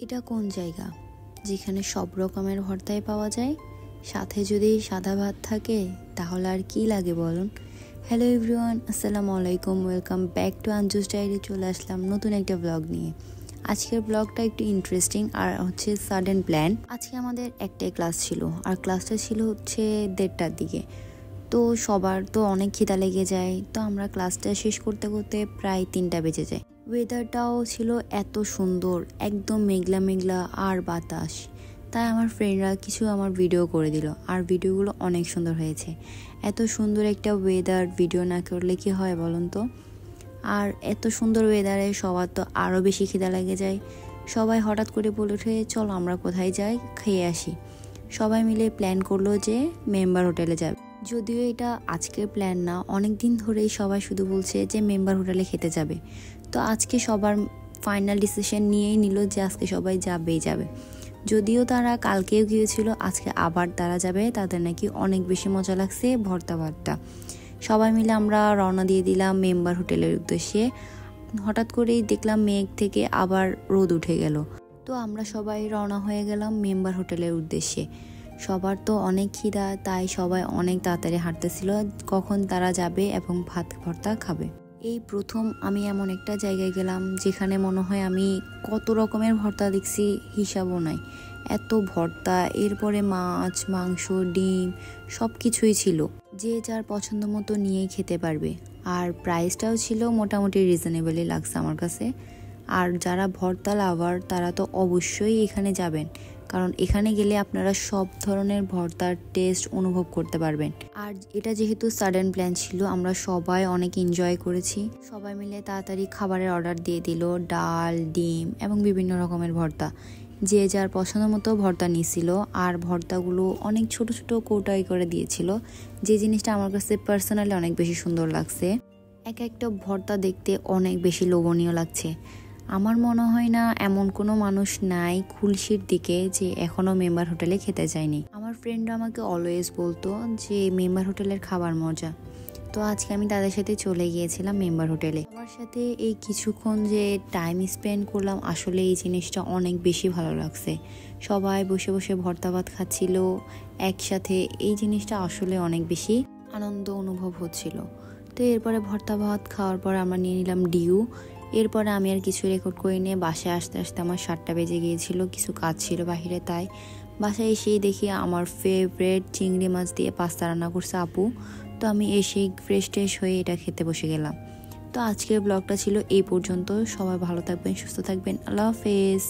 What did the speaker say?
এটা কোন জায়গা যেখানে সব রকমের ভর্তাই পাওয়া যায়, সাথে যদি সাদা ভাত থাকে তাহলে আর কি লাগে বলুন। হ্যালো এভরিওয়ান, আসসালামু আলাইকুম, ওয়েলকাম ব্যাক টু আঞ্জুস ডায়েরি। চলে আসলাম নতুন একটা ব্লগ নিয়ে। আজকের ব্লগটা একটু ইন্টারেস্টিং আর হচ্ছে সাডেন প্ল্যান। আজকে আমাদের একটাই ক্লাস ছিল আর ক্লাসটা ছিল হচ্ছে 1:30টার দিকে। তো সবার তো অনেক খিদা লেগে যায়, তো আমরা ক্লাসটা শেষ করতে করতে প্রায় 3টা বেজে যায়। ওয়েদারটাও ছিল এত সুন্দর, একদম মেঘলা মেঘলা আর বাতাস। তাই আমার ফ্রেন্ডরা কিছু আমার ভিডিও করে দিল আর ভিডিওগুলো অনেক সুন্দর হয়েছে। এত সুন্দর একটা ওয়েদার ভিডিও না করলে কি হয় বলুন তো। আর এত সুন্দর ওয়েদারে সবার তো আরও বেশি খিদা লেগে যায়। সবাই হঠাৎ করে বলে ওঠে, চলো আমরা কোথায় যাই, খেয়ে আসি। সবাই মিলে প্ল্যান করলো যে মেম্বার হোটেলে যাবে। যদিও এটা আজকের প্ল্যান না, অনেক দিন ধরেই সবাই শুধু বলছে যে মেম্বার হোটেলে খেতে যাবে। তো আজকে সবার ফাইনাল ডিসিশন নিয়েই নিল যে আজকে সবাই যাবেই যাবে। যদিও তারা কালকেও গিয়েছিল, আজকে আবার তারা যাবে। তাদের নাকি অনেক বেশি মজা লাগছে ভর্তা ভাতটা। সবাই মিলে আমরা রওনা দিয়ে দিলাম মেম্বার হোটেলের উদ্দেশ্যে। হঠাৎ করেই দেখলাম মেঘ থেকে আবার রোদ উঠে গেল। তো আমরা সবাই রওনা হয়ে গেলাম মেম্বার হোটেলের উদ্দেশ্যে। সবার তো অনেক খিদা, তাই সবাই অনেক তাড়াতাড়ি হাঁটতেছিল কখন তারা যাবে এবং ভাত ভর্তা খাবে। এই প্রথম আমি এমন একটা জায়গায় গেলাম যেখানে মনে হয় আমি কত রকমের ভর্তা দেখছি হিসাবও নাই। এত ভর্তা, এরপরে মাছ, মাংস, ডিম সব কিছুই ছিল। যে যার পছন্দ মতো নিয়েই খেতে পারবে। আর প্রাইসটাও ছিল মোটামুটি রিজনেবলই লাগছে আমার কাছে। আর যারা ভর্তা লাভার তারা তো অবশ্যই এখানে যাবেন, কারণ এখানে গেলে আপনারা সব ধরনের ভর্তার টেস্ট অনুভব করতে পারবেন। আর এটা যেহেতু সাডেন প্ল্যান ছিল, আমরা সবাই অনেক এনজয় করেছি। সবাই মিলে তাড়াতাড়ি খাবারের অর্ডার দিয়ে দিল, ডাল, ডিম এবং বিভিন্ন রকমের ভর্তা। যে যার পছন্দ মতো ভর্তা নিয়েছিল। আর ভর্তাগুলো অনেক ছোট ছোট কৌটাই করে দিয়েছিল, যে জিনিসটা আমার কাছে পার্সোনালি অনেক বেশি সুন্দর লাগছে। এক একটা ভর্তা দেখতে অনেক বেশি লোভনীয় লাগছে। আমার মনে হয় না এমন কোনো মানুষ নাই খুলশির দিকে যে এখনো মেম্বার হোটেলে খেতে যায়নি। আমার ফ্রেন্ডরা আমাকে অলওয়েজ বলতো যে মেম্বার হোটেলের খাবার মজা। তো আজকে আমি তাদের সাথে চলে গিয়েছিলাম মেম্বার হোটেলে। আমার সাথে এই কিছুক্ষণ যে টাইম স্পেন্ড করলাম, আসলে এই জিনিসটা অনেক বেশি ভালো লাগছে। সবাই বসে বসে ভর্তা ভাত খাচ্ছিল একসাথে, এই জিনিসটা আসলে অনেক বেশি আনন্দ অনুভব হচ্ছিল। তো এরপরে ভর্তা ভাত খাওয়ার পর আমরা নিয়ে নিলাম ডিউ। এরপরে আমি আর কিছু রেকর্ড করে নিয়ে বাসায় আসতে আসতে আমার 7টা বেজে গিয়েছিল, কিছু কাজ ছিল বাহিরে। তাই বাসায় এসেই দেখি আমার ফেভারিট চিংড়ি মাছ দিয়ে পাস্তা রান্না করছে আপু। তো আমি এসেই ফ্রেশ ট্রেশ হয়ে এটা খেতে বসে গেলাম। তো আজকের ব্লগটা ছিল এই পর্যন্ত। সবাই ভালো থাকবেন, সুস্থ থাকবেন, আল্লাহ হাফেজ।